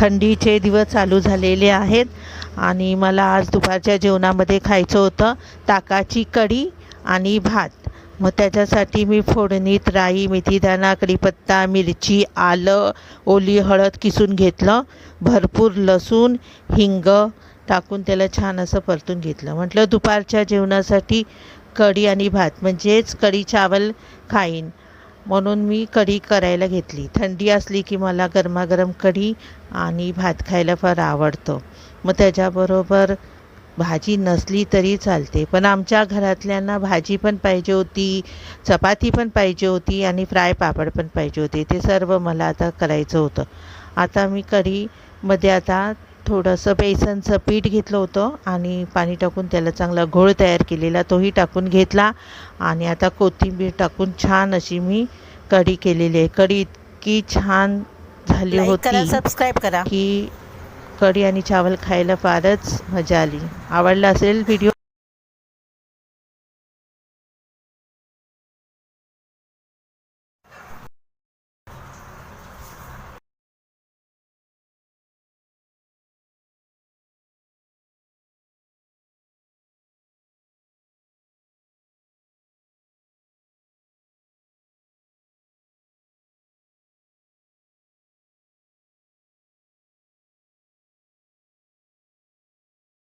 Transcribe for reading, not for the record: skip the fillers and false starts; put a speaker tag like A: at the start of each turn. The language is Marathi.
A: थंडीचे दिवस चालू झालेले आहेत आणि मला आज दुपारच्या जेवणामध्ये खायचं होतं ताकाची कढी आणि भात. मग त्याच्यासाठी मी फोडणीत राई, मेथीदाणा, कढीपत्ता, मिरची, आलं, ओली हळद किसून घेतलं. भरपूर लसूण, हिंग टाकून त्याला छान असं परतून घेतलं. म्हटलं दुपारच्या जेवणासाठी कढी आणि भात म्हणजेच कढी चावल खाईन, म्हणून मी कढी करायला घेतली. थंडी असली की मला गरमागरम कढी आणि भात खायला फार आवडतं. मग त्याच्याबरोबर भाजी नसली तरी चालते, पण आमच्या घरातल्यांना भाजी पण पाहिजे होती, चपाती पण पाहिजे होती आणि फ्राय पापड पण पाहिजे होते. ते सर्व मला आता करायचं होतं. आता मी कढीमध्ये आता थोडंसं बेसनचं पीठ घेतलं होतं आणि पाणी टाकून त्याला चांगला घोळ तयार केलेला तोही टाकून घेतला आणि आता कोथिंबीर टाकून छान अशी मी कढी केलेली आहे. कढी इतकी छान झाली होती,
B: सबस्क्राईब करा
A: की कढी आणि चावल खायला फारच मजा आली. आवडला असेल व्हिडिओ.